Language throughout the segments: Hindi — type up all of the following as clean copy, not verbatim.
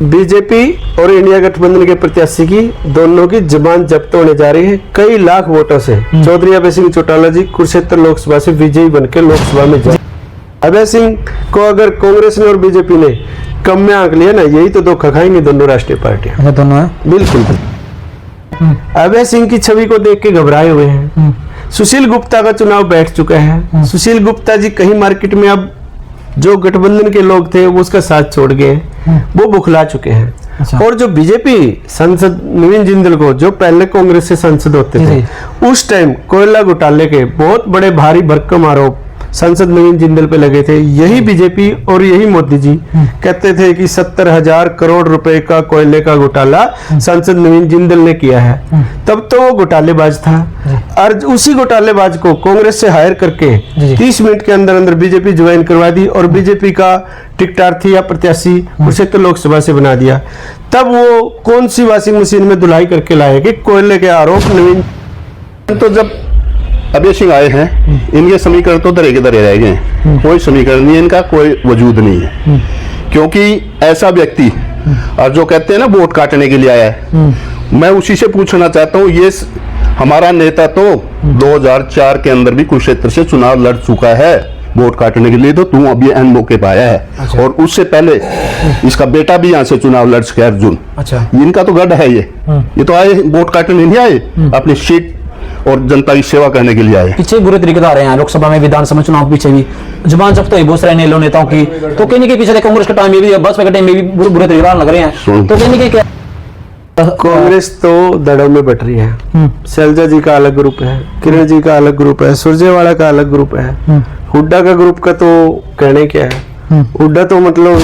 बीजेपी और इंडिया गठबंधन के प्रत्याशी की दोनों की जबान जब्त होने जा रही है। कई लाख वोटों से चौधरी अभय सिंह चौटाला जी कुरुक्षेत्र लोकसभा से विजयी बनकर लोकसभा में जाए। अभय सिंह को अगर कांग्रेस ने और बीजेपी ने कम में आंक लिया ना, यही तो धोखा खाएंगे दोनों राष्ट्रीय पार्टियां। दोनों है बिल्कुल। अभय सिंह की छवि को देख के घबराए हुए हैं। सुशील गुप्ता का चुनाव बैठ चुका है। सुशील गुप्ता जी कहीं मार्केट में अब जो गठबंधन के लोग थे वो उसका साथ छोड़ गए, वो बुखला चुके हैं। अच्छा। और जो बीजेपी सांसद नवीन जिंदल को, जो पहले कांग्रेस से सांसद होते थे, उस टाइम कोयला घोटाले के बहुत बड़े भारी भरकम आरोप सांसद नवीन जिंदल पे लगे थे। यही बीजेपी और यही मोदी जी कहते थे कि 70,000 करोड़ रुपए का कोयले का घोटाला सांसद नवीन जिंदल ने किया है। तब तो वो घोटालेबाज था और उसी घोटालेबाज को कांग्रेस से हायर करके 30 मिनट के अंदर अंदर बीजेपी ज्वाइन करवा दी और बीजेपी का टिकटार्थी या प्रत्याशी कुरुक्षेत्र लोकसभा से बना दिया। तब वो कौन सी वॉशिंग मशीन में धुलाई करके लाए कि कोयले के आरोप नवीन। तो जब अभय सिंह आए हैं, इनके समीकरण तो धरे के धरे रह गए हैं। कोई समीकरण नहीं है, इनका कोई वजूद नहीं है। क्योंकि ऐसा व्यक्ति और जो कहते हैं ना वोट काटने के लिए आया है, मैं उसी से पूछना चाहता हूँ, ये हमारा नेता तो 2004 के अंदर भी कुरुक्षेत्र से चुनाव लड़ चुका है वोट काटने के लिए, तो तू अभी एन मौके पे आया है। अच्छा। और उससे पहले इसका बेटा भी यहाँ से चुनाव लड़ चुका है, अर्जुन। अच्छा। इनका तो गढ़ है ये तो आए वोट काटने नहीं आए, अपनी सीट और जनता की सेवा करने के लिए आए। पीछे बुरे तरीके से आ रहे हैं लोकसभा में, विधानसभा चुनाव पीछे भी जुबान जब्त तो बहुत सारे नेलों नेताओं की, तो कहीं के पीछे कांग्रेस के टाइम में भी, बसपा के टाइम में भी बुरे तरीके लग रहे हैं। तो कहीं क्या कांग्रेस तो दड़ों में बट रही है। शैलजा जी का अलग ग्रुप है, किरण जी का अलग ग्रुप है, सुरजेवाला का अलग ग्रुप है, हुड्डा का ग्रुप का तो कहने क्या है। हुड्डा तो मतलब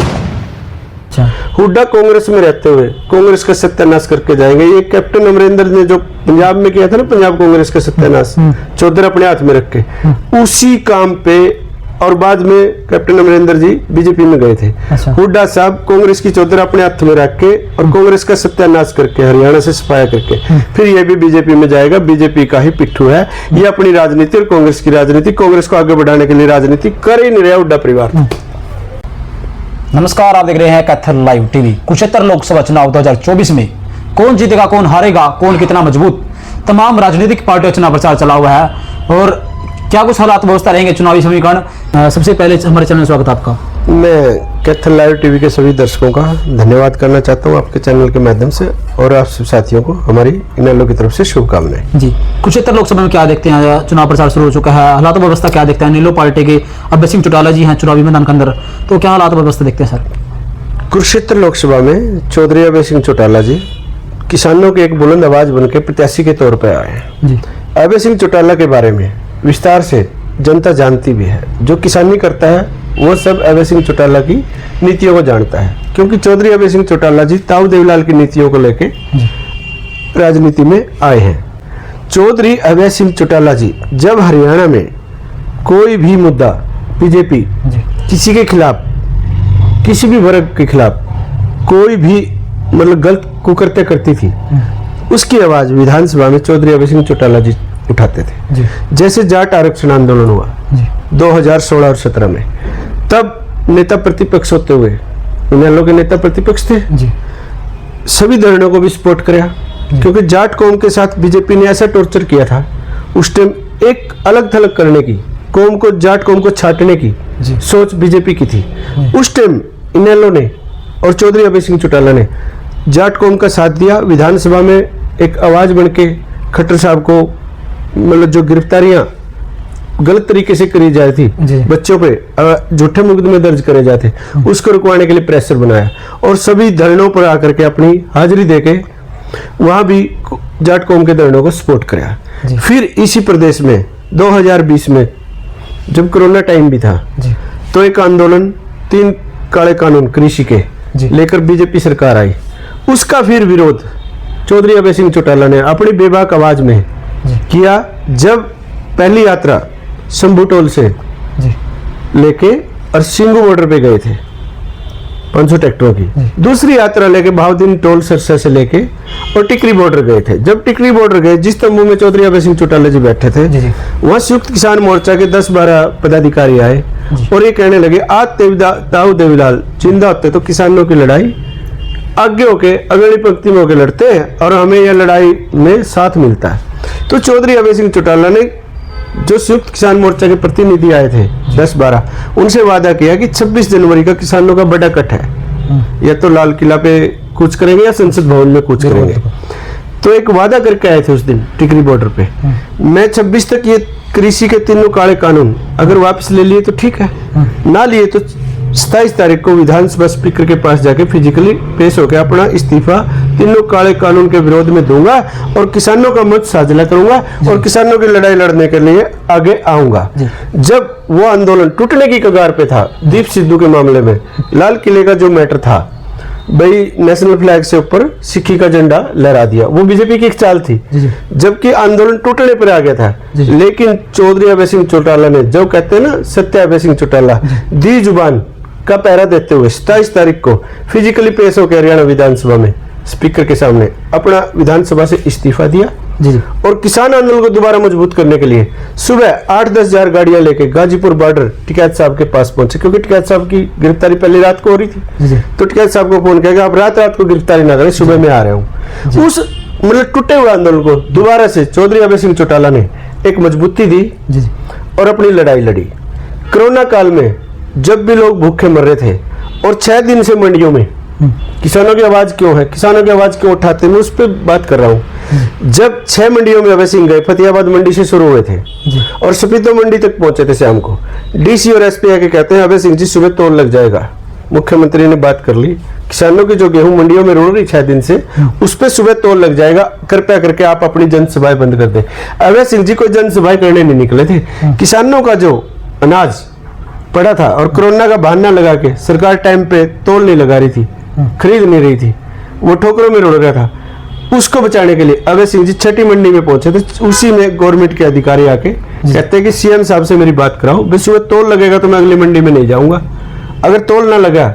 हुड्डा कांग्रेस में रहते हुए कांग्रेस का सत्यानाश करके जाएंगे। ये कैप्टन अमरिंदर ने जो पंजाब में किया था ना, पंजाब कांग्रेस का सत्यानाश चौधरी अपने हाथ में रख के, उसी काम पे और बाद में कैप्टन अमरिंदर जी बीजेपी में गए थे। अच्छा। हुड्डा साहब कांग्रेस की चौधरी अपने हाथ में रख के और कांग्रेस का सत्यानाश करके हरियाणा से सफाया करके फिर ये भी बीजेपी में जाएगा। बीजेपी का ही पिट्ठू है ये, अपनी राजनीति और कांग्रेस की राजनीति, कांग्रेस को आगे बढ़ाने के लिए राजनीति कर ही नहीं रहा हुड्डा परिवार। नमस्कार, आप देख रहे हैं कैथल लाइव टीवी। कुरुक्षेत्र लोकसभा चुनाव 2024 में कौन जीतेगा, कौन हारेगा, कौन कितना मजबूत, तमाम राजनीतिक पार्टियों चुनाव प्रचार चला हुआ है और क्या कुछ हालात व्यवस्था रहेंगे चुनावी समीकरण। सबसे पहले हमारे चैनल में स्वागत आपका। मैं कैथल लाइव टीवी के सभी दर्शकों का धन्यवाद करना चाहता हूं आपके चैनल के माध्यम से, और आप सब साथियों को हमारी इनेलो की तरफ से शुभकामनाएं। जी, कुरुक्षेत्र लोकसभा में क्या देखते हैं, चुनाव प्रचार शुरू हो चुका है, हालात व्यवस्था क्या देखते हैं। नीलो पार्टी के अभय सिंह चौटाला जी हैं चुनावी मैदान के अंदर, तो क्या हालात व्यवस्था देखते हैं सर। कुरुक्षेत्र लोकसभा में चौधरी अभय सिंह चौटाला जी किसानों के एक बुलंद आवाज बनकर प्रत्याशी के तौर पर आए हैं। अभय सिंह चौटाला के बारे में विस्तार से जनता जानती भी है। जो किसानी करता है वो सब अभय सिंह चौटाला की नीतियों को जानता है, क्योंकि चौधरी अभय सिंह चौटाला जी ताऊ देवीलाल की नीतियों को लेके राजनीति में आए हैं। चौधरी अभय सिंह चौटाला जी जब हरियाणा में कोई भी मुद्दा बीजेपी किसी के खिलाफ, किसी भी वर्ग के खिलाफ कोई भी मतलब गलत कुकर्त्य करती थी, उसकी आवाज विधानसभा में चौधरी अभय सिंह चौटाला जी उठाते थे। जैसे जाट आरक्षण आंदोलन हुआ 2016 और 17 में, तब नेता प्रतिपक्ष होते हुए इनेलो के नेता प्रतिपक्ष थे, सभी धरणों को भी सपोर्ट किया, क्योंकि जाट कौम के साथ बीजेपी ने ऐसा टॉर्चर किया था। उस टाइम एक अलग थलग करने की, कौम को, जाट कौम को छाटने की सोच बीजेपी की थी। उस टाइम इनेलो ने और चौधरी अभय सिंह चौटाला ने जाट कौम का साथ दिया। विधानसभा में एक आवाज बन के खट्टर साहब को मतलब जो गिरफ्तारियां गलत तरीके से करी जाती थी, बच्चों पे झूठे मुकदमे दर्ज करे जाते, उसको रुकवाने के लिए प्रेशर बनाया और सभी धरनों पर आकर के अपनी हाजिरी देके वहां भी जाट कौम के धरनों को सपोर्ट कराया। फिर इसी प्रदेश में 2020 में जब कोरोना टाइम भी था, तो एक आंदोलन 3 काले कानून कृषि के लेकर बीजेपी सरकार आई। उसका फिर विरोध चौधरी अभय सिंह चौटाला ने अपनी बेबाक आवाज में किया, जब पहली यात्रा शंभू टोल से लेके और सिंगू बॉर्डर पे गए थे 500 ट्रैक्टरों की। दूसरी यात्रा लेके भावदीन टोल सरसा से लेके और टिकरी बॉर्डर गए थे। जब टिकरी बॉर्डर गए, जिस तंबू में चौधरी अभय सिंह चौटाला जी बैठे थे, वहां संयुक्त किसान मोर्चा के 10-12 पदाधिकारी आए और ये कहने लगे, आज ताऊ देवीलाल जिंदा होते तो किसानों की लड़ाई आगे होके अगली पंक्ति में होके लड़ते हैं और हमें यह लड़ाई में साथ मिलता है। तो चौधरी अभय सिंह चौटाला ने जो संयुक्त किसान मोर्चा के प्रतिनिधि आए थे 10-12, उनसे वादा किया कि 26 जनवरी का किसानों का बड़ा कट है, या तो लाल किला पे कूच करेंगे या संसद भवन में कूच करेंगे। तो एक वादा करके आए थे उस दिन टिकरी बॉर्डर पे, मैं 26 तक ये कृषि के तीनों काले कानून अगर वापस ले लिए तो ठीक है, ना लिए तो 27 तारीख को विधानसभा स्पीकर के पास जाके फिजिकली पेश होकर अपना इस्तीफा तीनों काले कानून के विरोध में दूंगा और किसानों का मत साझा करूंगा और किसानों की लड़ाई लड़ने के लिए आगे आऊंगा। जब वो आंदोलन टूटने की कगार पे था, दीप सिद्धू के मामले में लाल किले का जो मैटर था, भाई नेशनल फ्लैग से ऊपर सिक्की का झंडा लहरा दिया, वो बीजेपी की एक चाल थी, जबकि आंदोलन टूटने पर आ गया था। लेकिन चौधरी अभय सिंह चौटाला ने, जो कहते हैं ना सत्य अभय सिंह चौटाला, दी जुबान का पहरा देते हुए 27 तारीख को फिजिकली पेश होकर हरियाणा विधानसभा में स्पीकर के सामने अपना विधानसभा से इस्तीफा दिया। और किसान आंदोलन को दोबारा मजबूत करने के लिए सुबह 8-10 हजार गाड़ियां लेके गाजीपुर बॉर्डर टिकैत साहब के पास पहुंचे, क्योंकि टिकैत साहब की गिरफ्तारी पहली रात को हो रही थी। तो टिकैत साहब को फोन किया कि आप रात को गिरफ्तारी ना करें, सुबह में आ रहे हूँ। उस मतलब टूटे हुए आंदोलन को दोबारा से चौधरी अभय सिंह चौटाला ने एक मजबूती दी और अपनी लड़ाई लड़ी। कोरोना काल में जब भी लोग भूखे मर रहे थे और 6 दिन से मंडियों में किसानों की आवाज क्यों है, किसानों की आवाज क्यों उठाते हैं, मैं उस पर बात कर रहा हूँ। जब 6 मंडियों में अभय सिंह गए, फतेहाबाद मंडी से शुरू हुए थे और सपीतो मंडी तक पहुंचे थे शाम को, डीसी और एसपी आके कहते हैं अभय सिंह जी सुबह तोड़ लग जाएगा। मुख्यमंत्री ने बात कर ली, किसानों की जो गेहूं मंडियों में रोल रही 6 दिन से, उस पर सुबह तोड़ लग जाएगा, कृपया करके आप अपनी जनसभाएं बंद कर दें। अभय सिंह जी कोई जनसभाएं करने नहीं निकले थे, किसानों का जो अनाज पड़ा था और कोरोना का बहाना लगा के सरकार टाइम पे तोल नहीं लगा रही थी, खरीद नहीं रही थी, वो ठोकरों में रुड़ रहा था, उसको बचाने के लिए अभय सिंह जी छठी मंडी में पहुंचे थे। उसी में गवर्नमेंट के अधिकारी आके कहते हैं कि सीएम साहब से मेरी बात कराओ, भाई सुबह तोल लगेगा तो मैं अगली मंडी में नहीं जाऊंगा, अगर तोल ना लगा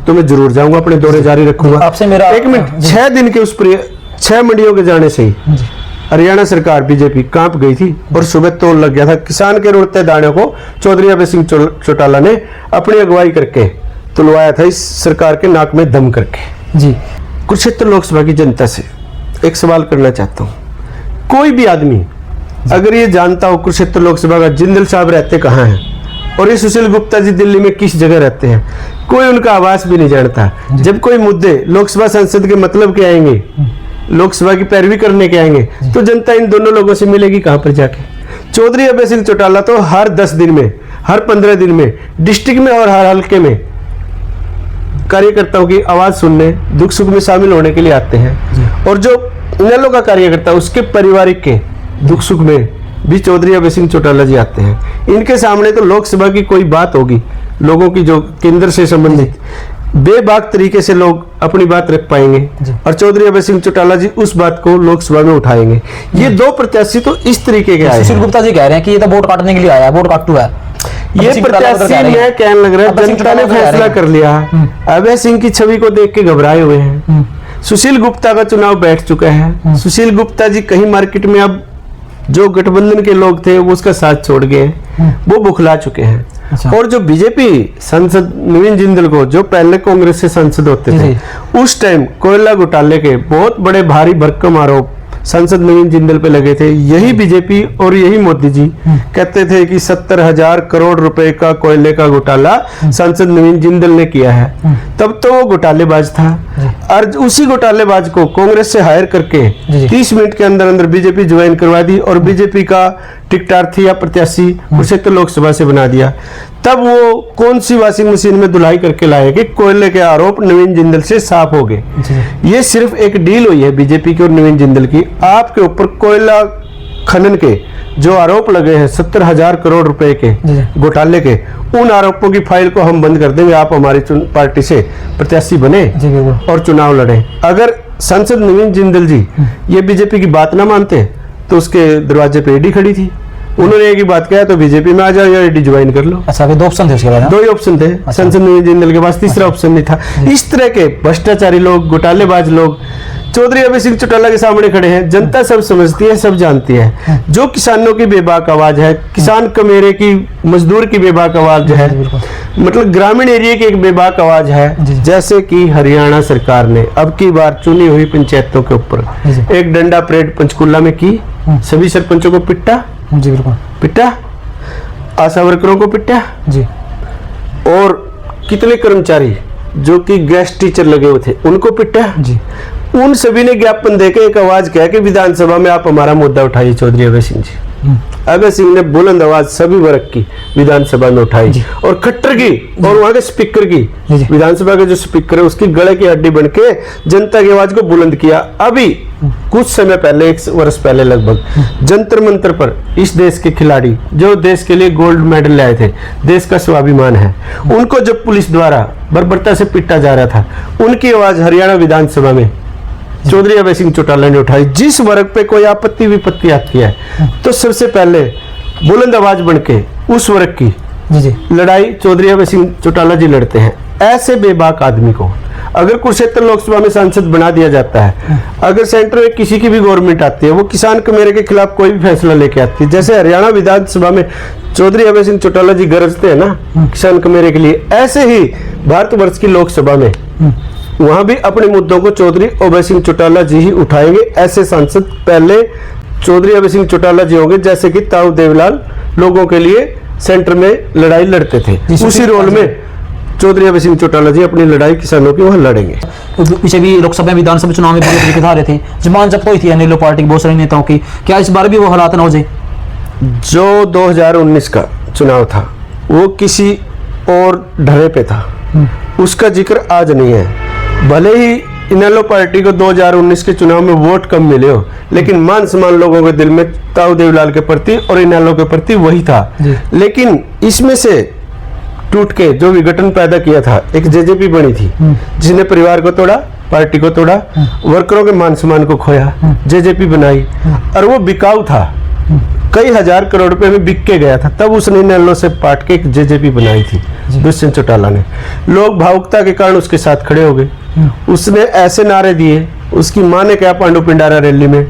तो मैं जरूर जाऊंगा, अपने दौरे जारी रखूंगा। आपसे मेरा 1 मिनट, 6 दिन के उस 6 मंडियों के जाने से ही हरियाणा सरकार बीजेपी कांप गई थी और सुबह तोल लग गया था। किसान के रुड़ते दाने को चौधरी अभय सिंह चौटाला ने अपनी अगुवाई करके तुलवाया था इस सरकार के नाक में दम करके। कुरुक्षेत्र लोकसभा की जनता से एक सवाल करना चाहता हूँ, कोई भी आदमी अगर ये जानता हो कुरुक्षेत्र लोकसभा का जिंदल साहब रहते कहाँ हैं और ये सुशील गुप्ता जी दिल्ली में किस जगह रहते हैं, कोई उनका आवास भी नहीं जानता। जब कोई मुद्दे लोकसभा संसद के मतलब के आएंगे, लोकसभा की पैरवी करने के आएंगे, तो जनता इन दोनों लोगों से मिलेगी कहां पर जाके। चौधरी अभय सिंह चौटाला तो हर 10 दिन में, हर 15 दिन में डिस्ट्रिक्ट में और हर हल्के में कार्यकर्ताओं की आवाज सुनने, दुख सुख में शामिल होने के लिए आते हैं। और जो इनेलो का कार्यकर्ता उसके पारिवारिक के दुख सुख में भी चौधरी अभय सिंह चौटाला जी आते हैं। इनके सामने तो लोकसभा की कोई बात होगी, लोगों की जो केंद्र से संबंधित, बेबाक तरीके से लोग अपनी बात रख पाएंगे और चौधरी अभय सिंह चौटाला जी उस बात को लोकसभा में उठाएंगे। ये 2 प्रत्याशी तो इस तरीके के आए हैं। सुशील गुप्ता जी कह रहे हैं कि ये तो वोट काटने के लिए आया है, वोट काटू है। ये प्रत्याशी मैं कहने लग रहा है जनता ने फैसला कर लिया, अभय सिंह की छवि को देख के घबराए हुए हैं। सुशील गुप्ता का चुनाव बैठ चुका है, सुशील गुप्ता जी कहीं मार्केट में अब जो गठबंधन के लोग थे वो उसका साथ छोड़ गए, वो बुखला चुके हैं। और जो बीजेपी सांसद नवीन जिंदल को, जो पहले कांग्रेस से सांसद होते थे, उस टाइम कोयला घोटाले के बहुत बड़े भारी भरकम आरोप सांसद नवीन जिंदल पे लगे थे। यही बीजेपी और यही मोदी जी कहते थे कि 70,000 करोड़ रुपए का कोयले का घोटाला सांसद नवीन जिंदल ने किया है। तब तो वो घोटालेबाज था और उसी घोटालेबाज को कांग्रेस से हायर करके 30 मिनट के अंदर अंदर बीजेपी ज्वाइन करवा दी और बीजेपी का टिकटार्थी या प्रत्याशी कुरुक्षेत्र लोकसभा से बना दिया। तब वो कौन सी वॉशिंग मशीन में धुलाई करके लाए कि कोयले के आरोप नवीन जिंदल से साफ हो गए। ये सिर्फ एक डील हुई है बीजेपी की और नवीन जिंदल की। आपके ऊपर कोयला खनन के जो आरोप लगे हैं 70,000 करोड़ रुपए के घोटाले के, उन आरोपों की फाइल को हम बंद कर देंगे, आप हमारी पार्टी से प्रत्याशी बने और चुनाव लड़े। अगर सांसद नवीन जिंदल जी ये बीजेपी की बात ना मानते तो उसके दरवाजे पे ईडी खड़ी थी, उन्होंने एक ही बात कहा तो बीजेपी में आ जाओ या ईडी ज्वाइन कर लो। अच्छा, 2 ऑप्शन थे उसके बाद? 2 ही ऑप्शन थे। सांसद नवीन जिंदल के पास तीसरा ऑप्शन नहीं था। इस तरह के भ्रष्टाचारी लोग, घोटालेबाज लोग चौधरी अभय सिंह चौटाला के सामने खड़े हैं। जनता सब समझती है, सब जानती है। जो किसानों की बेबाक आवाज है, किसान कमेरे की, मजदूर की बेबाक आवाज है, मतलब ग्रामीण एरिया की एक बेबाक आवाज है। जैसे कि हरियाणा सरकार ने अब की बार चुनी हुई पंचायतों के ऊपर एक डंडा परेड पंचकुला में की, सभी सरपंचों को पिटा जी, बिल्कुल पिटा, आशा वर्करों को पिटा जी, और कितने कर्मचारी जो कि गेस्ट टीचर लगे हुए थे उनको पिटा जी। उन सभी ने ज्ञापन देके एक आवाज कहा कि विधानसभा में आप हमारा मुद्दा उठाइए चौधरी अभय सिंह जी। अभय सिंह ने बुलंद आवाज सभी वर्ग की विधानसभा में उठाई और खट्टर की और वहां के स्पीकर की, विधानसभा के जो स्पीकर है उसकी गले की हड्डी बनके जनता की आवाज को बुलंद किया। अभी कुछ समय पहले, 1 वर्ष पहले लगभग, जंतर मंतर पर इस देश के खिलाड़ी जो देश के लिए गोल्ड मेडल लाए थे, देश का स्वाभिमान है, उनको जब पुलिस द्वारा बर्बरता से पीटा जा रहा था, उनकी आवाज हरियाणा विधानसभा में चौधरी अभय सिंह चौटाला ने उठाई। जिस वर्ग पे कोई आपत्ति विपत्ति आती है तो सबसे पहले बुलंद आवाज बनके उस वर्ग की लड़ाई चौधरी अभय सिंह चौटाला जी लड़ते हैं। ऐसे बेबाक आदमी को अगर कुरुक्षेत्र लोकसभा में सांसद बना दिया जाता है, अगर सेंटर में किसी की भी गवर्नमेंट आती है, वो किसान कमेरे के खिलाफ कोई भी फैसला लेके आती है, जैसे हरियाणा विधानसभा में चौधरी अभय सिंह चौटाला जी गरजते हैं ना किसान कमेरे के लिए, ऐसे ही भारतवर्ष की लोकसभा में वहां भी अपने मुद्दों को चौधरी अभय सिंह चौटाला जी ही उठाएंगे। ऐसे सांसद पहले चौधरी अभय सिंह चौटाला जी होंगे, जैसे कि ताऊ देवलाल लोगों के लिए सेंटर में लड़ाई लड़ते थे, उसी रोल में चौधरी अभय सिंह चौटाला जी अपनी लड़ाई किसानों की वहां लड़ेंगे। पीछे भी लोकसभा विधानसभा चुनाव में बहुत तरीके हारे थे, जमान जब्त हुई थी अनिल पार्टी के बहुत सारे नेताओं की, क्या इस बार भी वो हालात ना हो जाए? जो 2019 का चुनाव था वो किसी और ढरे पे था, उसका जिक्र आज नहीं है। भले ही इनेलो पार्टी को 2019 के चुनाव में वोट कम मिले हो, लेकिन मान सम्मान लोगों के दिल में ताऊ देवलाल के प्रति और इनेलो के प्रति वही था। लेकिन इसमें से टूट के जो विघटन पैदा किया था, एक जेजेपी बनी थी जिसने परिवार को तोड़ा, पार्टी को तोड़ा, वर्करों के मान सम्मान को खोया, जेजेपी बनाई और वो बिकाऊ था, कई हजार करोड़ रुपए में बिक के गया था। तब उसने इनेलो से पाट के एक जेजेपी बनाई थी दुष्यंत चौटाला ने। लोग भावुकता के कारण उसके साथ खड़े हो गए, उसने ऐसे नारे दिए, उसकी माँ ने क्या पांडु पिंडारा रैली में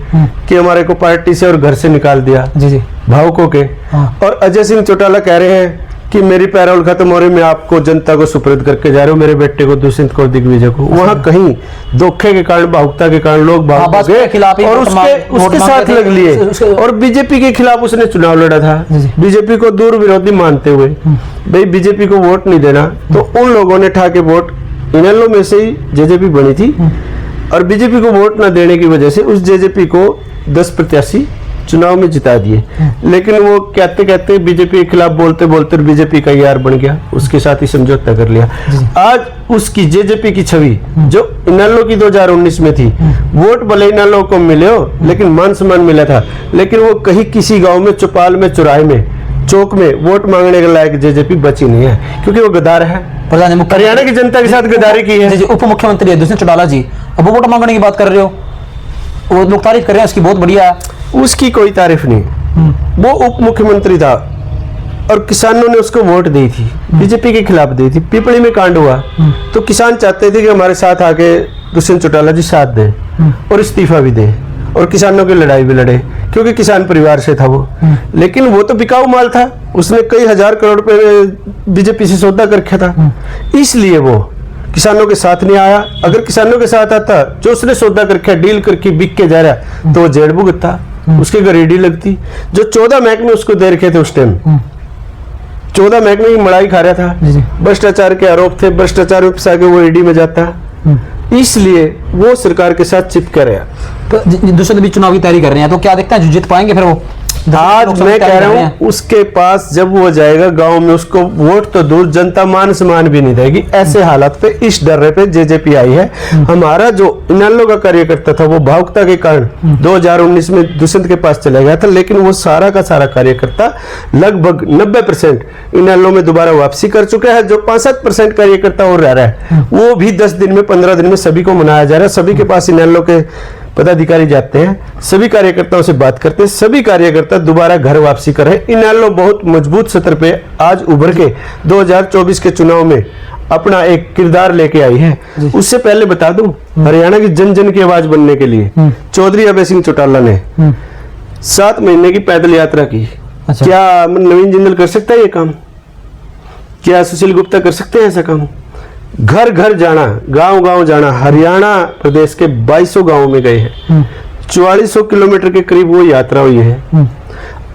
कि हमारे को पार्टी से और घर से निकाल दिया भावुकों के। और अजय सिंह चौटाला कह रहे हैं कि मेरी पैरोल खत्म हो रही, मैं आपको जनता को सुपुर्द करके जा रहा हूँ, मेरे बेटे को दुष्यंत को दिग्विजय को। वहां कहीं धोखे के कारण, भावुकता के कारण लोग भावुक हो गए और उसके साथ लग लिए। और बीजेपी के खिलाफ उसने चुनाव लड़ा था, बीजेपी को दूर विरोधी मानते हुए, भाई बीजेपी को वोट नहीं देना, तो उन लोगों ने ठाके वोट, इनेलो में से ही जेजेपी बनी थी और बीजेपी को वोट न देने की वजह से उस जेजेपी को 10 प्रत्याशी चुनाव में जिता दिए। लेकिन वो कहते कहते बीजेपी के खिलाफ बोलते बोलते बीजेपी का यार बन गया, उसके साथ ही समझौता कर लिया। आज उसकी जेजेपी की छवि जो इनेलो की 2019 में थी, वोट भले इनेलो को मिले हो लेकिन मान सम्मान मिला था, लेकिन वो कहीं किसी गांव में, चौपाल में, चौराहे में, चौक में वोट मांगने के लायक जेजेपी बची नहीं है, क्योंकि वो गद्दार है। हरियाणा की जनता के साथ गद्दारी की है। उप मुख्यमंत्री है दुष्यंत चौटाला जी, अब वो वोट मांगने की बात कर रहे हो, वो लोग तारीफ कर रहे हैं उसकी, बहुत बढ़िया है। उसकी कोई तारीफ नहीं, वो उप मुख्यमंत्री था और किसानों ने उसको वोट दी थी, बीजेपी के खिलाफ दी थी। पिपली में कांड हुआ तो किसान चाहते थे कि हमारे साथ आके दुष्यंत चौटाला जी साथ दें और इस्तीफा भी दें और किसानों की लड़ाई भी लड़े, क्योंकि किसान परिवार से था वो। लेकिन वो तो बिकाऊ माल था, उसने कई हजार करोड़ रुपए बीजेपी से सौदा कर रखा था, इसलिए वो किसानों के साथ नहीं आया। अगर किसानों के साथ आता, जो उसने सौदा करके डील करके बिक के जा रहा, तो वो जेड़ भुगतता, उसके घर ईडी लगती। जो 14 महकमे उसको दे रखे थे उस टाइम, 14 महकमे की मड़ाई खा रहा था, भ्रष्टाचार के आरोप थे, भ्रष्टाचार में फंसा के वो ईडी में जाता, इसलिए वो सरकार के साथ चिपका रहा। तो दूसरे भी चुनाव की तैयारी कर रहे हैं, तो क्या देखते हैं जीत पाएंगे फिर वो? आज मैं कह रहा हूँ उसके पास जब वो जाएगा गांव में, उसको वोट तो दूर, जनता मान सम्मान भी नहीं देगी। ऐसे हालात पे, इस डर पे जेजेपी आई है। हमारा जो इनेलो का कार्यकर्ता था वो भावुकता के कारण 2019 में दुष्यंत के पास चला गया था, लेकिन वो सारा का सारा कार्यकर्ता लगभग 90% इनेलो में दोबारा वापसी कर चुका है। जो 65% कार्यकर्ता और रह रहा है, वो भी 10 दिन में, 15 दिन में सभी को मनाया जा रहा है। सभी के पास इनेलो के पदाधिकारी जाते हैं, सभी कार्यकर्ताओं से बात करते हैं, सभी कार्यकर्ता दोबारा घर वापसी कर रहे हैं। इनेलो बहुत मजबूत सत्र पे आज उभर के 2024 के चुनाव में अपना एक किरदार लेके आई है। उससे पहले बता दूं, हरियाणा की जन जन की आवाज बनने के लिए चौधरी अभय सिंह चौटाला ने 7 महीने की पैदल यात्रा की। अच्छा। क्या नवीन जिंदल कर सकता है ये काम? क्या सुशील गुप्ता कर सकते हैं ऐसा काम? घर घर जाना, गांव गांव जाना। हरियाणा प्रदेश के 2200 गांवों में गए हैं, 4400 किलोमीटर के करीब वो यात्रा हुई है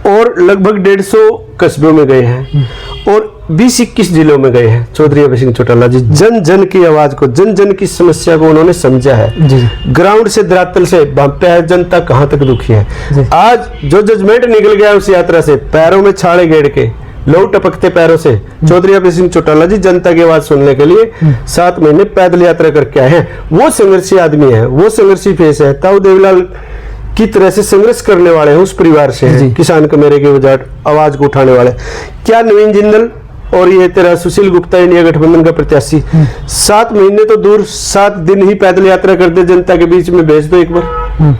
और लगभग 150 कस्बों में गए हैं और 20-21 जिलों में गए हैं। चौधरी अभय सिंह चौटाला जी जन जन की आवाज को, जन जन की समस्या को उन्होंने समझा है। ग्राउंड से, धरातल से भांपता है जनता कहां तक दुखी है। आज जो जजमेंट निकल गया उस यात्रा से, पैरों में छाले गेड़ के, लहू टपकते पैरों से, चौधरी अभय सिंह चौटाला जी जनता की आवाज सुनने के लिए 7 महीने पैदल यात्रा करके आए हैं। वो संघर्षी आदमी है, वो संघर्षी फेस है। ताऊ देवीलाल की तरह से संघर्ष करने वाले हैं, उस परिवार से हैं, किसान कमेरे के वजह आवाज को उठाने वाले। क्या नवीन जिंदल और ये तेरा सुशील गुप्ता इंडिया गठबंधन का प्रत्याशी 7 महीने तो दूर, 7 दिन ही पैदल यात्रा करते जनता के बीच में भेज दो एक बार,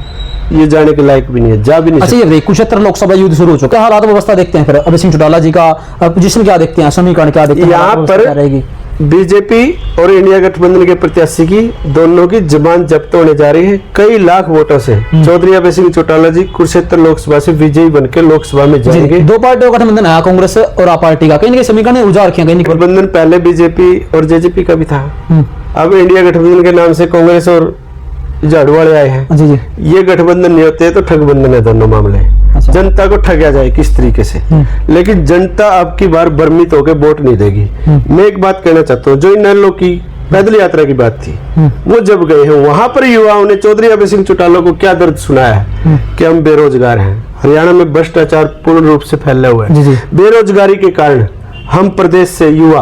ये जाने के लायक भी नहीं है, जा भी नहीं। अच्छा, ये देखिए कुरुक्षेत्र लोकसभा युद्ध शुरू हो चुका है, हालात व्यवस्था देखते हैं फिर अभय सिंह चौटाला जी का पोजीशन क्या देखते हैं, समीकरण क्या देखते हैं? यहाँ पर रहेगी बीजेपी और इंडिया गठबंधन के प्रत्याशी की दोनों की जबान जब्त होने जा रही है कई लाख वोटों से। चौधरी अभय सिंह चौटाला जी कुरुक्षेत्र लोकसभा से विजयी बनकर लोकसभा में जाएंगे। 2 पार्टियों का गठबंधन है, कांग्रेस और आप पार्टी का, कहीं के समीकरण उजा रखे हैं। गठबंधन पहले बीजेपी और जेजेपी का भी था, अब इंडिया गठबंधन के नाम से कांग्रेस और झाड़ू वाले आए हैं। जी जी, ये गठबंधन नहीं होते तो ठगबंधन है दोनों मामले। अच्छा। जनता को ठगा जाए किस तरीके से, लेकिन जनता अब की बार भ्रमित होकर वोट नहीं देगी। मैं एक बात कहना चाहता हूँ, जो इन लोग की पैदल यात्रा की बात थी, वो जब गए हैं वहां पर युवाओं ने चौधरी अभय सिंह चौटाला को क्या दर्द सुनाया है कि हम बेरोजगार हैं, हरियाणा में भ्रष्टाचार पूर्ण रूप से फैला हुआ जी, जी। है। बेरोजगारी के कारण हम प्रदेश से युवा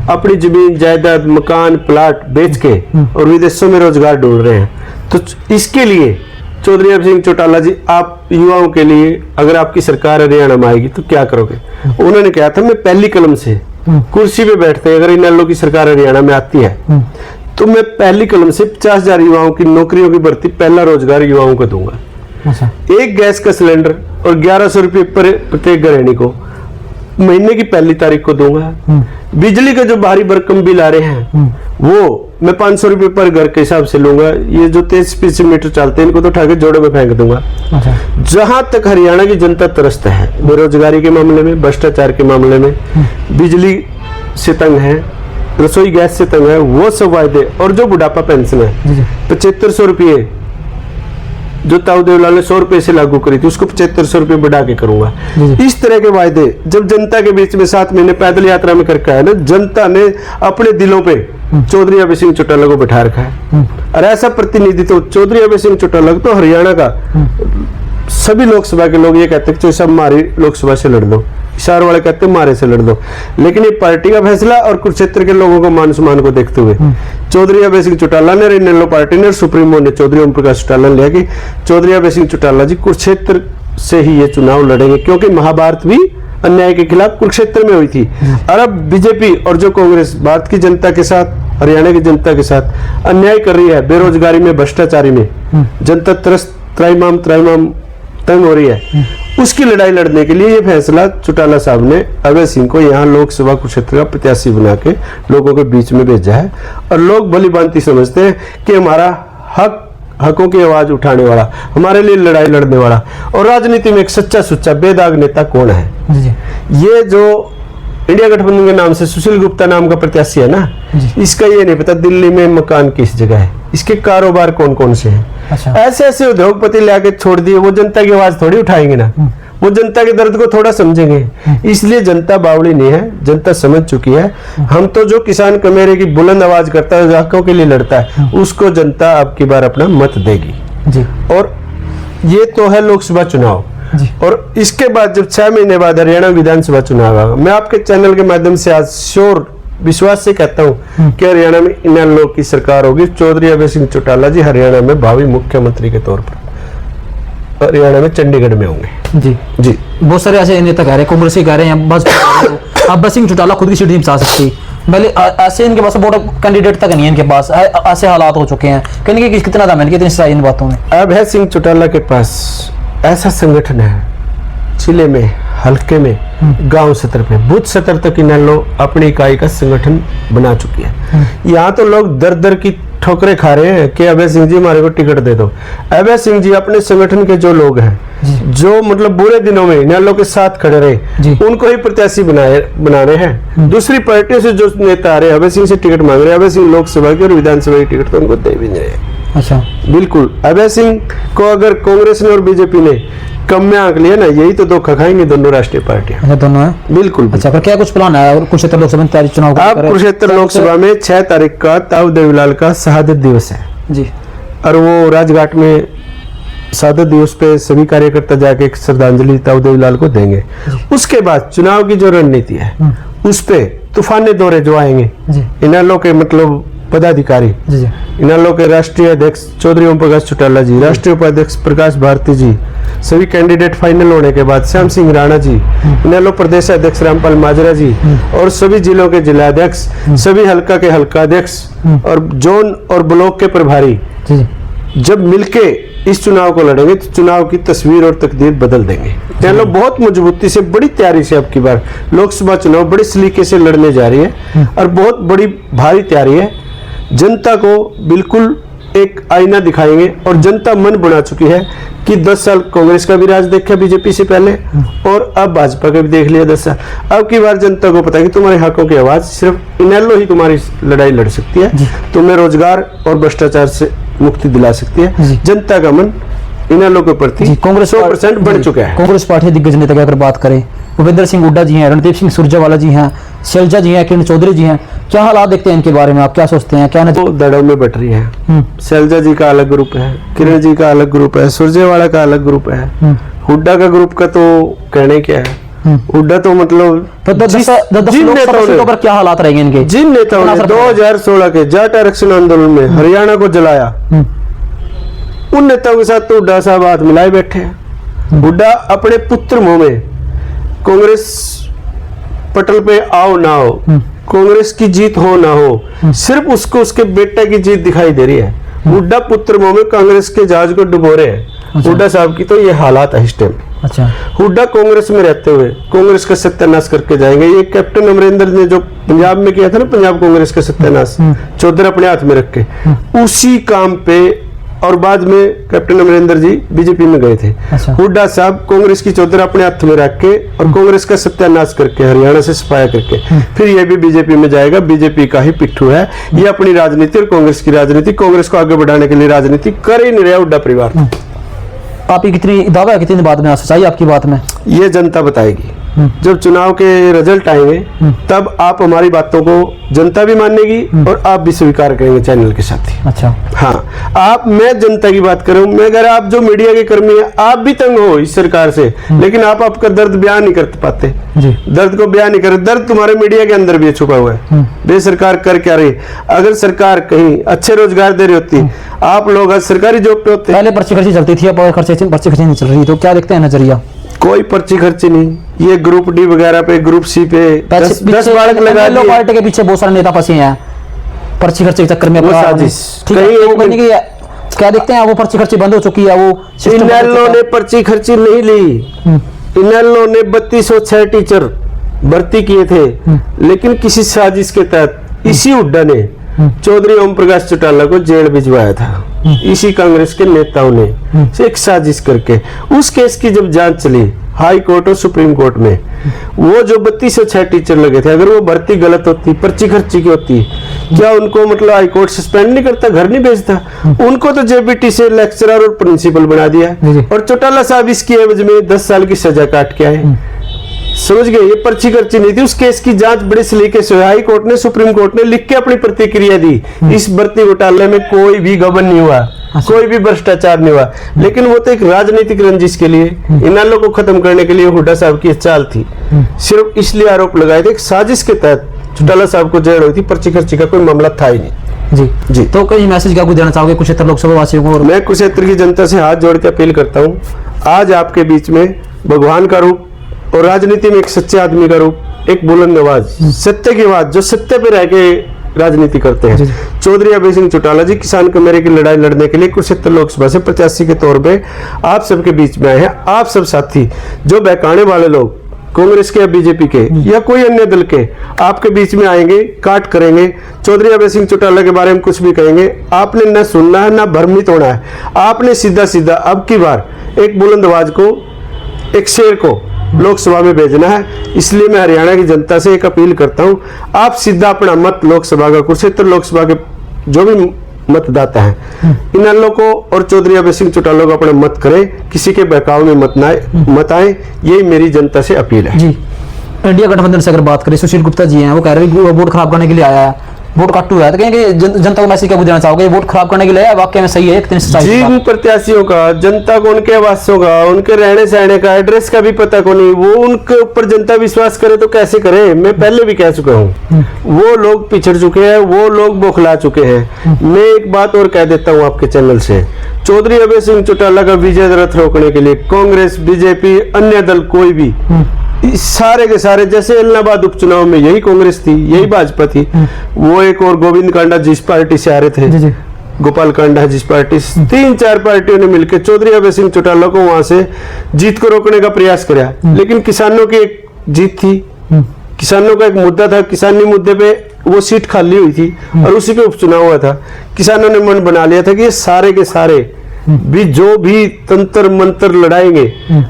अपनी जमीन जायदाद मकान प्लाट बेच के और विदेशों में रोजगार ढूंढ रहे हैं। तो इसके लिए चौधरी अभय सिंह चौटाला जी, आप युवाओं के लिए अगर आपकी सरकार हरियाणा में आएगी तो क्या करोगे? उन्होंने कहा था, मैं पहली कलम से कुर्सी पे बैठते हैं, अगर इन लोगों की सरकार हरियाणा में आती है तो मैं पहली कलम से 50,000 युवाओं की नौकरियों की भर्ती, पहला रोजगार युवाओं को दूंगा। अच्छा। एक गैस का सिलेंडर और 1100 रुपये पर प्रत्येक गृहिणी को महीने की 1 तारीख को दूंगा। बिजली का जो भारी भरकम बिल आ रहे हैं वो मैं 500 रुपये पर घर के हिसाब से लूंगा। ये जो 23-25 मीटर चलते हैं इनको तो उठा के जोड़े में फेंक दूंगा। अच्छा। जहां तक हरियाणा की जनता त्रस्त है बेरोजगारी के मामले में, भ्रष्टाचार के मामले में, बिजली से तंग है, रसोई गैस से तंग है, वो सब वायदे, और जो बुढ़ापा पेंशन है 7500 रुपये जो ताऊ देवलाल ने 100 रुपए से लागू करी थी, उसको 7500 रुपये बढ़ा के करूंगा। इस तरह के वायदे जब जनता के बीच में 7 महीने पैदल यात्रा में करके आया ना, जनता ने अपने दिलों पे चौधरी अभय सिंह चौटाला को बैठा रखा है। और ऐसा प्रतिनिधित्व चौधरी अभय सिंह चौटाला तो हरियाणा का सभी लोकसभा के लोग ये कहते हैं कि सब मारी लोकसभा से लड़ दो, इशार वाले कहते हैं मारे से लड़ दो, लेकिन ये पार्टी का फैसला और कुरुक्षेत्र के लोगों को मान सम्मान को देखते हुए चौधरी अभय सिंह चौटाला ने, इनेलो पार्टी ने और सुप्रीमो ने चौधरी ओम प्रकाश चौटाला ने लिया कि चौधरी अभय सिंह चौटाला जी कुरुक्षेत्र से ही ये चुनाव लड़ेंगे, क्योंकि महाभारत भी अन्याय के खिलाफ कुरुक्षेत्र में हुई थी। और अब बीजेपी और जो कांग्रेस भारत की जनता के साथ, हरियाणा की जनता के साथ अन्याय कर रही है, बेरोजगारी में, भ्रष्टाचारी में, जनता त्रस्त त्राइमाम तंग हो रही है, उसकी लड़ाई लड़ने के लिए ये फैसला चौटाला साहब ने अभय सिंह को यहाँ लोकसभा कुरुक्षेत्र का प्रत्याशी बना के लोगों के बीच में भेजा है। और लोग भली भांति समझते हैं कि हमारा हकों की आवाज उठाने वाला, हमारे लिए लड़ाई लड़ने वाला और राजनीति में एक सच्चा सुच्चा बेदाग नेता कौन है। ये जो इंडिया गठबंधन के नाम से सुशील गुप्ता नाम का प्रत्याशी है ना, इसका ये नहीं पता दिल्ली में मकान किस जगह है, इसके कारोबार कौन कौन से हैं। अच्छा। ऐसे ऐसे उद्योगपति लाके छोड़ दिए, वो जनता की आवाज थोड़ी उठाएंगे ना, वो जनता के दर्द को थोड़ा समझेंगे। इसलिए जनता बावड़ी नहीं है, जनता समझ चुकी है। हम तो जो किसान कमेरे की बुलंद आवाज करता है, हकों के लिए लड़ता है, उसको जनता अब की बार अपना मत देगी जी। और ये तो है लोकसभा चुनाव जी। और इसके बाद जब 6 महीने बाद हरियाणा विधानसभा चुनाव आएगा, मैं आपके चैनल के माध्यम से आज श्योर विश्वास से कहता हूं कि हरियाणा में इन लोग की सरकार होगी। चौधरी अभय सिंह चौटाला जी हरियाणा में भावी मुख्यमंत्री के तौर पर हरियाणा में चंडीगढ़ में होंगे जी जी। बहुत सारे ऐसे नेता कह रहे हैं, कांग्रेस के कह रहे हैं, बस अभय सिंह चौटाला खुद की सीट नहीं बचा सकती, भले ऐसे इनके पास वोट कैंडिडेट तक नहीं है, इनके पास ऐसे हालात हो चुके हैं। कहने की कितना दाम है, कितनी सच्चाई इन बातों में? अभय सिंह चौटाला के पास ऐसा संगठन है जिले में, हल्के में गांव स्तर पे बूथ स्तर तक इनेलो अपनी इकाई का संगठन बना चुकी है। यहाँ तो लोग दर दर की ठोकरें खा रहे हैं कि अभय सिंह जी हमारे को टिकट दे दो। अभय सिंह जी अपने संगठन के जो लोग हैं, जो मतलब बुरे दिनों में इनेलो के साथ खड़े रहे, उनको ही प्रत्याशी बना रहे हैं। दूसरी पार्टियों से जो नेता आ रहे हैं, अभय सिंह से टिकट मांग रहे हैं, अभय सिंह लोकसभा की और विधानसभा की टिकट तो उनको दे भी नहीं रहे। अच्छा, बिल्कुल। अभय सिंह को अगर कांग्रेस ने और बीजेपी ने कम में आंक लिया ना, यही तो धोखा खाएंगे दोनों राष्ट्रीय पार्टियां। अच्छा, दोनों है। बिल्कुल। अच्छा, पर क्या कुछ प्लान है और कुरुक्षेत्र लोकसभा में तैयारी चुनाव अब कुरुक्षेत्र लोकसभा में 6 तारीख का ताऊ देवीलाल का शहादत दिवस है जी, और वो राजघाट में शहादत दिवस पे सभी कार्यकर्ता जाके एक श्रद्धांजलि ताऊ देवीलाल को देंगे। उसके बाद चुनाव की जो रणनीति है उस पे तूफानी दौरे जो आएंगे, इनेलो के मतलब पदाधिकारी, इनेलो के राष्ट्रीय अध्यक्ष चौधरी ओम प्रकाश चौटाला जी, राष्ट्रीय उपाध्यक्ष प्रकाश भारती जी, सभी कैंडिडेट फाइनल होने के बाद श्याम सिंह राणा जी, इनेलो प्रदेश अध्यक्ष रामपाल माजरा जी और सभी जिलों के जिलाध्यक्ष, सभी हल्का के हल्का अध्यक्ष और जोन और ब्लॉक के प्रभारी जब मिलके इस चुनाव को लड़ेंगे तो चुनाव की तस्वीर और तकदीर बदल देंगे। इनेलो बहुत मजबूती से, बड़ी तैयारी से अब की बार लोकसभा चुनाव बड़ी सलीके से लड़ने जा रही है और बहुत बड़ी भारी तैयारी है। जनता को बिल्कुल एक आईना दिखाएंगे और जनता मन बना चुकी है कि 10 साल कांग्रेस का भी राज देखा बीजेपी से पहले और अब भाजपा का भी देख लिया 10 साल। अब की बार जनता को पता है कि तुम्हारे हकों की आवाज सिर्फ इनेलो ही तुम्हारी लड़ाई लड़ सकती है, तुम्हें रोजगार और भ्रष्टाचार से मुक्ति दिला सकती है। जनता का मन इनेलो के प्रति कांग्रेस 100% बढ़ चुका है। कांग्रेस पार्टी दिग्गज नेता की अगर बात करें, भूपेंद्र सिंह हुड्डा जी हैं, रणदीप सिंह सुरजेवाला जी हैं, शैलजा जी हैं, किरण चौधरी जी हैं, क्या हालात देखते हैं इनके बारे में, आप क्या सोचते हैं? क्या तो दड़ों में बट रही है। शैलजा जी का अलग ग्रुप है, किरण जी का अलग ग्रुप है, सुरजेवाला का अलग ग्रुप है, हुड्डा का ग्रुप का तो कहने क्या है। हुड्डा तो मतलब जिन नेताओं पर क्या हालात रहेंगे इनके, जिन नेताओं ने 2016 के जाट आरक्षण आंदोलन में हरियाणा को जलाया, उन नेताओं के साथ तो हुड्डा साहब हाथ मिलाए बैठे हैं। हुड्डा अपने पुत्र मुंह में कांग्रेस पटल पे आओ ना हो, कांग्रेस की जीत हो ना हो, सिर्फ उसको उसके बेटे की जीत दिखाई दे रही है। हुड्डा पुत्र मुंह में कांग्रेस के जहाज को डुबो रहे हैं। हुड्डा साहब की तो ये हालात है इस टाइम। अच्छा, हुड्डा कांग्रेस में रहते हुए कांग्रेस का सत्यानाश करके जाएंगे। ये कैप्टन अमरिंदर ने जो पंजाब में किया था ना, पंजाब कांग्रेस का सत्यानाश चौधर अपने हाथ में रख के, उसी काम पे और बाद में कैप्टन अमरिंदर जी बीजेपी में गए थे। अच्छा। हुड्डा साहब कांग्रेस की चौधर अपने हाथ में रख के और कांग्रेस का सत्यानाश करके हरियाणा से सफाया करके फिर ये भी बीजेपी में जाएगा। बीजेपी का ही पिट्ठू है ये, अपनी राजनीति और कांग्रेस की राजनीति, कांग्रेस को आगे बढ़ाने के लिए राजनीति कर ही नहीं रहा हुड्डा परिवार। आपकी कितनी दावा है, कितनी बात में सच्चाई आपकी बात में? ये जनता बताएगी। जब चुनाव के रिजल्ट आएंगे तब आप हमारी बातों को जनता भी मानेगी और आप भी स्वीकार करेंगे चैनल के साथ ही। अच्छा, हाँ, आप, मैं जनता की बात कर रहा हूँ। मैं अगर आप जो मीडिया के कर्मी हैं, आप भी तंग हो इस सरकार से, लेकिन आप आपका दर्द बयान नहीं कर पाते जी। दर्द को बयान नहीं कर, दर्द तुम्हारे मीडिया के अंदर भी छुपा हुआ है। बे सरकार कर क्या रही? अगर सरकार कहीं अच्छे रोजगार दे रही होती, आप लोग आज सरकारी जॉब पे होते। पहले पर्ची खर्ची चलती थी, अब पर्ची खर्ची नहीं चल रही, तो क्या देखते हैं नजरिया? कोई पर्ची खर्ची नहीं। ये ग्रुप डी वगैरह पे, ग्रुप सी पे 10 बालक लगा दिए। पार्टी के पीछे बहुत सारे नेता फंसे हैं पर्ची खर्ची के चक्कर में। वो साजिश क्या देखते हैं? वो पर्ची खर्ची बंद हो चुकी है। वो इनेलो ने पर्ची खर्ची नहीं ली। इनेलो ने 3206 टीचर भर्ती किए थे, लेकिन किसी साजिश के तहत इसी हुड्डा ने चौधरी ओम प्रकाश चौटाला को जेल भिजवाया था। इसी कांग्रेस के नेताओं ने एक साजिश करके। उस केस की जब जांच चली हाई कोर्ट और सुप्रीम कोर्ट में, वो जो 3206 टीचर लगे थे, अगर वो भर्ती गलत होती, पर्ची खर्ची की होती, क्या उनको मतलब हाई कोर्ट सस्पेंड नहीं करता, घर नहीं भेजता? उनको तो जेबीटी से लेक्चरर और प्रिंसिपल बना दिया और चौटाला साहब इसकी एवज में 10 साल की सजा काट के आए। समझ गए? ये पर्ची खर्ची नहीं थी। उस केस की जांच बड़े सलीके से हाई कोर्ट ने, सुप्रीम कोर्ट ने लिख के अपनी प्रतिक्रिया दी। इस भर्ती घोटाले में कोई भी गबन नहीं हुआ, कोई भी भ्रष्टाचार नहीं हुआ, लेकिन वो तो एक राजनीतिक रंजिश के लिए, इनेलो को खत्म करने के लिए हुड्डा साहब की चाल थी। सिर्फ इसलिए आरोप लगाए थे, एक साजिश के तहत चौटाला साहब को जेल हुई थी। पर्ची खर्ची का कोई मामला था ही नहीं। जी जी। तो कोई मैसेज क्या कुछ देना चाहोगे कुरुक्षेत्र लोकसभा वासियों को? मैं कुरुक्षेत्र की जनता से हाथ जोड़ के अपील करता हूँ, आज आपके बीच में भगवान का रूप और राजनीति में एक सच्चे आदमी का रूप, एक बुलंद आवाज, सत्य की आवाज, जो सत्य पे रह के राजनीति करते हैं, चौधरी अभय सिंह चौटाला जी किसान कमेरे की लड़ाई लड़ने के लिए कुरुक्षेत्र लोकसभा से प्रत्याशी के तौर पे आप सबके बीच में आए हैं। आप सब साथी जो बहकाने वाले लोग कांग्रेस के या बीजेपी के या कोई अन्य दल के आपके बीच में आएंगे, काट करेंगे, चौधरी अभय सिंह चौटाला के बारे में कुछ भी कहेंगे, आपने न सुनना है, न भ्रमित होना है। आपने सीधा सीधा अब की बार एक बुलंद आवाज को, एक शेर को लोकसभा में भेजना है। इसलिए मैं हरियाणा की जनता से एक अपील करता हूं, आप सीधा अपना मत लोकसभा का, कुरुक्षेत्र लोकसभा के जो भी मतदाता हैं, इन अन्लों को और चौधरी अभय सिंह चौटाला को अपना मत करें, किसी के बहकाव में मत आए। यही मेरी जनता से अपील है। जी, इंडिया गठबंधन से अगर बात करें, सुशील गुप्ता जी हैं, वो कह रहे हैं कि वोट खराब करने के लिए आया है, वोट काटू है, तो कहेंगे जनता को मैसेज क्या देना चाहोगे? वोट खराब करने के लिए वाकई में सही है? जिन प्रत्याशियों का जनता को उनके आवासों का, उनके रहने सहने का, एड्रेस का भी पता को नहीं, वो उनके ऊपर जनता विश्वास करे तो कैसे करे? मैं पहले भी कह चुका हूँ, वो लोग पिछड़ चुके हैं, वो लोग बौखला चुके हैं। मैं एक बात और कह देता हूँ आपके चैनल से, चौधरी अभय सिंह चौटाला का विजय रथ रोकने के लिए कांग्रेस, बीजेपी, अन्य दल कोई भी, सारे के सारे, जैसे इलाहाबाद उपचुनाव में यही कांग्रेस थी, यही भाजपा थी, वो एक और गोविंद कांडा जिस पार्टी से आ रहे थे, गोपाल कांडा जिस पार्टी से, 3-4 पार्टियों ने मिलकर चौधरी अभय सिंह चौटाला को वहां से जीत को रोकने का प्रयास किया। लेकिन किसानों की एक जीत थी, किसानों का एक मुद्दा था, किसानी मुद्दे पे वो सीट खाली हुई थी और उसी पे उपचुनाव हुआ था। किसानों ने मन बना लिया था कि ये सारे के सारे भी जो भी तंत्र मंत्र लड़ाएंगे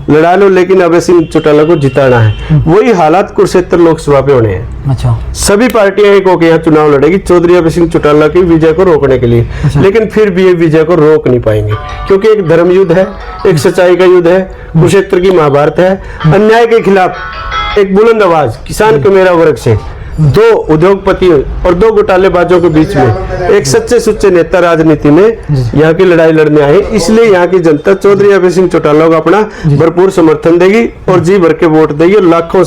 लड़ा लो, लेकिन अभय सिंह चौटाला को जिताना है। वही हालात कुरुक्षेत्र लोकसभा पे होने हैं। अच्छा, सभी पार्टियां एक होकर यहाँ चुनाव लड़ेगी चौधरी अभय सिंह चौटाला की विजय को रोकने के लिए। लेकिन फिर भी ये विजय को रोक नहीं पाएंगे, क्योंकि एक धर्म युद्ध है, एक सच्चाई का युद्ध है, कुरुक्षेत्र की महाभारत है। अन्याय के खिलाफ एक बुलंद आवाज किसान के मेरा वर्ग से, दो उद्योगपतियों और दो घोटालेबाजों के बीच में एक सच्चे सुच्चे नेता राजनीति में यहाँ की लड़ाई लड़ने आए। इसलिए यहाँ की जनता चौधरी अभय सिंह चौटाला को अपना भरपूर समर्थन देगी और जी भर के वोट देगी और लाखों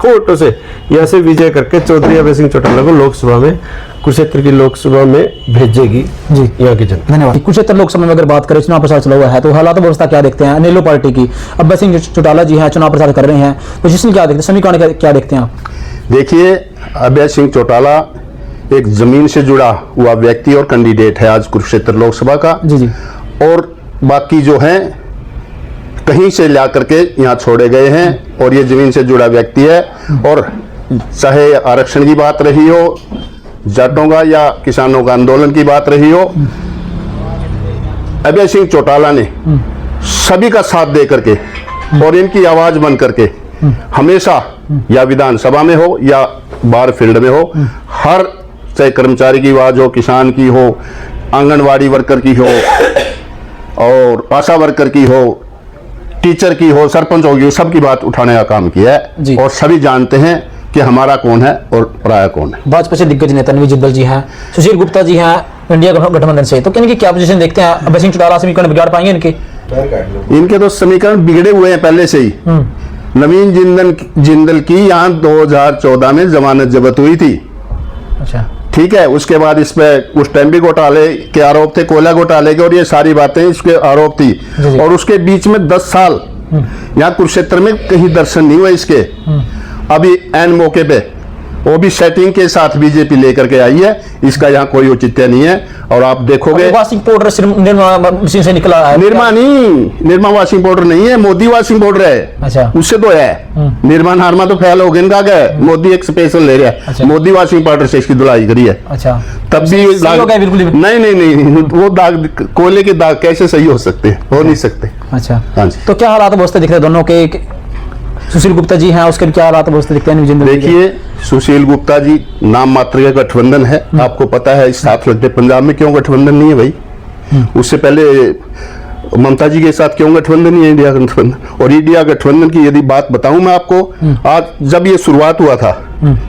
वोटों से यहाँ से विजय करके चौधरी अभय सिंह चौटाला को लोकसभा में, कुरुक्षेत्र की लोकसभा में भेजेगी जी यहाँ की जनता। धन्यवाद। कुरुक्षेत्र लोकसभा में अगर बात करें, चुनाव प्रचार चला हुआ है, तो हालात व्यवस्था क्या देखते हैं? नेलो पार्टी की अभय सिंह चौटाला जी हैं, चुनाव प्रचार कर रहे हैं, पोजीशन क्या देखते हैं, समीकरण क्या देखते हैं आप? देखिए, अभय सिंह चौटाला एक जमीन से जुड़ा हुआ व्यक्ति और कैंडिडेट है आज कुरुक्षेत्र लोकसभा का। जी। और बाकी जो हैं कहीं से ला करके यहाँ छोड़े गए हैं और ये जमीन से जुड़ा व्यक्ति है। और चाहे आरक्षण की बात रही हो, जाटों का या किसानों का आंदोलन की बात रही हो, अभय सिंह चौटाला ने सभी का साथ दे करके और इनकी आवाज बन करके हमेशा, या विधानसभा में हो या बाहर फील्ड में हो, हर, चाहे कर्मचारी की आवाज हो, किसान की हो, आंगनवाड़ी वर्कर की हो और आशा वर्कर की हो, टीचर की हो, सरपंच होगी, सबकी बात उठाने का काम किया है। और सभी जानते हैं कि हमारा कौन है और पराया कौन है। भाजपा से दिग्गज नेता नवीन जिंदल जी हैं, सुशील गुप्ता जी हैं इंडिया गठबंधन से, तो इनकी क्या पोजीशन देखते हैं? अभय सिंह चौटाला समीकरण बिगाड़ पाएंगे इनके तो समीकरण बिगड़े हुए हैं पहले से ही। नवीन जिंदल की यहाँ 2014 में जमानत जब्त हुई थी। अच्छा, ठीक है, उसके बाद इस पे उस टाइम भी घोटाले के आरोप थे, कोयला घोटाले के, और ये सारी बातें इसके आरोप थी। और उसके बीच में 10 साल यहाँ कुरुक्षेत्र में कहीं दर्शन नहीं हुए इसके। अभी एन मौके पे वो भी सेटिंग के साथ बीजेपी लेकर के आई है, इसका यहाँ कोई औचित्य नहीं है। और आप देखोगे वाशिंग पाउडर मशीन से निकला है। निर्मा वाशिंग पाउडर नहीं है, मोदी वाशिंग पाउडर है। अच्छा, उससे तो है। निर्मा हारमा तो फैल हो गए इनका, गए मोदी एक स्पेशल ले रहा है। अच्छा। मोदी वाशिंग पाउडर से इसकी धुलाई करी है। अच्छा, तब भी नहीं, वो दाग, कोयले के दाग कैसे सही हो सकते हैं? हो नहीं सकते। अच्छा, तो क्या हालात अवस्था दिख रहे हैं दोनों के? सुशील गुप्ता जी हैं, उसके क्या हालात अवस्था दिखते हैं? देखिए, सुशील गुप्ता जी नाम मात्र का गठबंधन है, आपको पता है। इस साथ लगते पंजाब में क्यों गठबंधन नहीं है भाई? उससे पहले ममता जी के साथ क्यों गठबंधन नहीं है? इंडिया गठबंधन। और इंडिया गठबंधन की यदि बात बताऊं मैं आपको, आज जब ये शुरुआत हुआ था,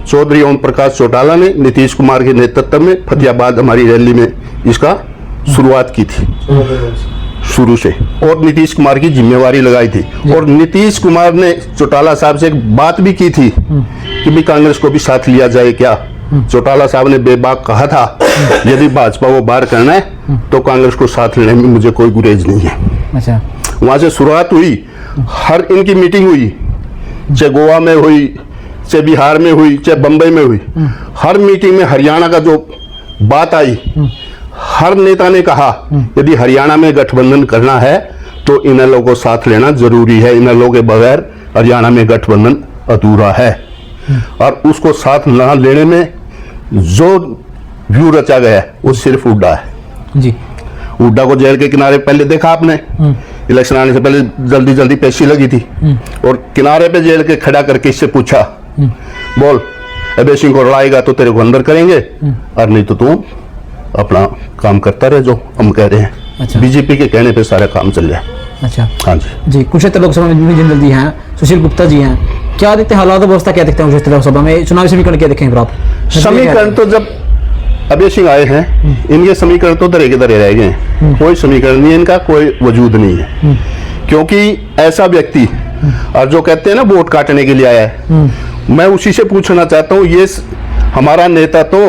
चौधरी ओम प्रकाश चौटाला ने नीतीश कुमार के नेतृत्व में फतेहाबाद हमारी रैली में इसका शुरुआत की थी शुरू से, और नीतीश कुमार की जिम्मेवारी लगाई थी। और नीतीश कुमार ने चौटाला साहब से एक बात भी की थी कि भी कांग्रेस को भी साथ लिया जाए क्या। चौटाला साहब ने बेबाक कहा था, यदि भाजपा को बाहर करना है तो कांग्रेस को साथ लेने में मुझे कोई गुरेज नहीं है। अच्छा, वहां से शुरुआत हुई, हर इनकी मीटिंग हुई, चाहे गोवा में हुई, चाहे बिहार में हुई, चाहे बंबई में हुई, हर मीटिंग में हरियाणा का जो बात आई, हर नेता ने कहा यदि हरियाणा में गठबंधन करना है तो इन लोगों को साथ लेना जरूरी है, इन लोगों के बगैर हरियाणा में गठबंधन अधूरा है। और उसको साथ न लेने में जो व्यू रचा गया है वो सिर्फ हुड्डा है जी। हुड्डा को जेल के किनारे पहले देखा आपने, इलेक्शन आने से पहले जल्दी जल्दी पेशी लगी थी, और किनारे पे जेल के खड़ा करके इससे पूछा, बोल अभय सिंह को लड़ाएगा तो तेरे को अंदर करेंगे, और नहीं तो तू अपना काम करता रहे जो हम कह रहे हैं। अच्छा। बीजेपी के कहने पे सारा काम चल जाए। अच्छा हाँ जी। जी, कुरुक्षेत्र लोकसभा में जनरल जी हैं, सुशील गुप्ता जी हैं, क्या देखते हैं हालात व्यवस्था, क्या देखते हैं कुरुक्षेत्र लोकसभा में चुनावी समीकरण, क्या देखेंगे आप? समीकरण तो जब अभय सिंह आए हैं, इनके समीकरण तो दरे के दरे रह गए हैं। कोई समीकरण नहीं है इनका, कोई वजूद नहीं है। क्योंकि ऐसा व्यक्ति, और जो कहते हैं ना वोट काटने के लिए आया है, मैं उसी से पूछना चाहता हूँ, ये हमारा नेता तो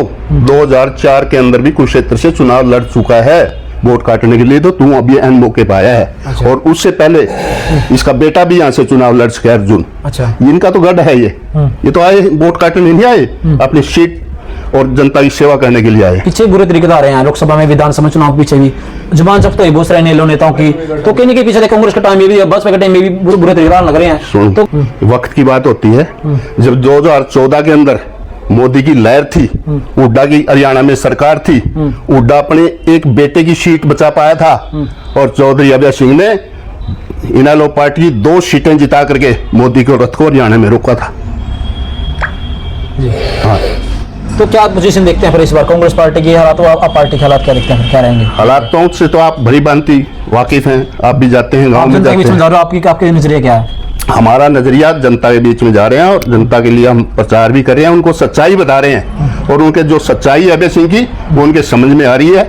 2004 के अंदर भी कुरुक्षेत्र से चुनाव लड़ चुका है वोट काटने के लिए, तो तू अभी एन मौके पे आया है। अच्छा। और उससे पहले इसका बेटा भी यहाँ से चुनाव लड़ चुका है, अर्जुन। अच्छा। इनका तो गढ़ है ये तो आए वोट काटने नहीं आए, अपनी सीट और जनता की सेवा करने के लिए आए। पीछे बुरे तरीके से आ रहे हैं लोकसभा में, विधानसभा चुनाव पीछे भी जुबान जब्त तो बहुत सारे नेलों नेताओं की, तो कहीं के पीछे कांग्रेस के टाइम में भी, बस के टाइम में भी बुरे तरीके लग रहे हैं। सुन, तो वक्त की बात होती है, जब 2014 के अंदर मोदी की लहर थी, हुड्डा की हरियाणा में सरकार थी, हुड्डा अपने एक बेटे की सीट बचा पाया था, और चौधरी अभय सिंह ने इनेलो पार्टी की 2 सीटें जिता करके मोदी के रथ को हरियाणा में रोका था। हाँ। तो क्या पोजीशन देखते हैं फिर इस बार कांग्रेस पार्टी की हालात, तो आप पार्टी के हालात क्या देखते हैं फिर, क्या रहेंगे हालातों से तो आप भली भांति वाकिफ हैं, आप भी जाते हैं, गांव में जनता के बीच जाते में हैं। जा रहे हो, आपके नजरिया क्या है? हमारा नजरिया जनता के बीच में जा रहे हैं, और जनता के लिए हम प्रचार भी कर रहे हैं, उनको सच्चाई बता रहे हैं, और उनके जो सच्चाई है अभय सिंह की वो उनके समझ में आ रही है,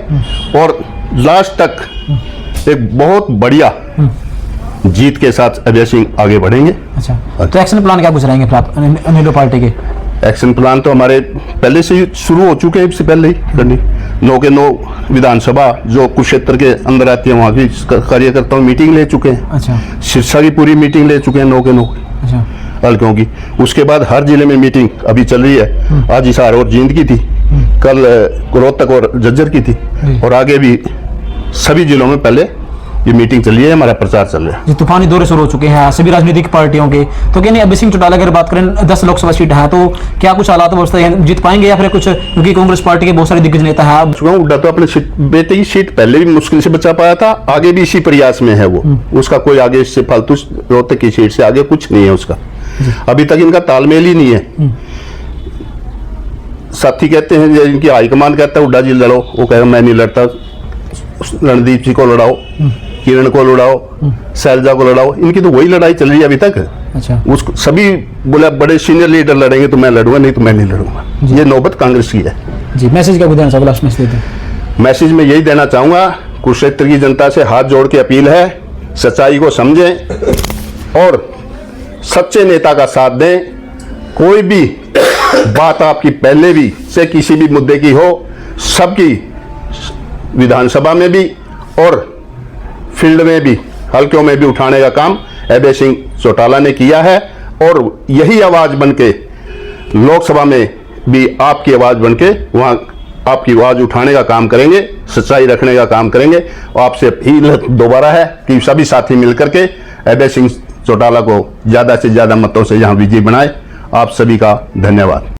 और लास्ट तक एक बहुत बढ़िया जीत के साथ अभय सिंह आगे बढ़ेंगे। अच्छा, तो एक्शन प्लान क्या कुछ रहेंगे फिर आप अनिलो पार्टी के? एक्शन प्लान तो हमारे पहले से ही शुरू हो चुके हैं, इससे पहले ही करनी 9 के 9 विधानसभा जो कुरुक्षेत्र के अंदर आती है वहाँ की कार्यकर्ताओं मीटिंग ले चुके हैं। अच्छा। सिरसा की पूरी मीटिंग ले चुके हैं 9 के 9। अच्छा। हल्कों की, उसके बाद हर जिले में मीटिंग अभी चल रही है। आज हिसार और जींद की थी, कल रोहतक और झज्जर की थी, और आगे भी सभी जिलों में पहले ये मीटिंग चल रही है, हमारा प्रचार चल रहा है। जी, तूफानी दौरे शुरू हो चुके हैं सभी राजनीतिक पार्टियों के, तो क्या नहीं अभय सिंह चौटाला अगर बात करें 10 लोकसभा सीट है, तो क्या कुछ हालात व्यवस्था है, जीत पाएंगे या फिर कुछ, क्योंकि कांग्रेस पार्टी के बहुत सारे दिग्गज नेता हैं। हुड्डा तो अपने बेटे की सीट पहले भी मुश्किल से बचा पाया था, आगे भी इसी प्रयास में है वो, उसका कोई आगे इससे फालतू रोहतक की सीट से आगे कुछ नहीं है उसका, अभी तक इनका तालमेल ही नहीं है। साथी कहते हैं, इनकी हाईकमान कहता है हुड्डा जी लड़ो, वो कह रहा मैं नहीं लड़ता, रणदीप जी को लड़ाओ, किरण को लड़ाओ, शैलजा को लड़ाओ, इनकी तो वही लड़ाई चल रही है अभी तक। अच्छा। उसको सभी बोला बड़े सीनियर लीडर लड़ेंगे तो मैं लड़ूंगा, नहीं तो मैं नहीं लड़ूंगा। ये नौबत कांग्रेस की है। जी, मैसेज क्या देना चाहोगे लास्ट में देते हैं? मैसेज में यही देना चाहूंगा, कुरुक्षेत्र की जनता से हाथ जोड़ के अपील है, सच्चाई को समझें और सच्चे नेता का साथ दें। कोई भी बात आपकी पहले भी से किसी भी मुद्दे की हो, सबकी विधानसभा में भी और फील्ड में भी, हल्कों में भी उठाने का काम अभय सिंह चौटाला ने किया है, और यही आवाज बनके लोकसभा में भी आपकी आवाज बनके वहां आपकी आवाज उठाने का काम करेंगे, सच्चाई रखने का काम करेंगे। और आपसे अपील दोबारा है कि सभी साथी मिलकर के अभय सिंह चौटाला को ज्यादा से ज्यादा मतों से यहां विजयी बनाए। आप सभी का धन्यवाद।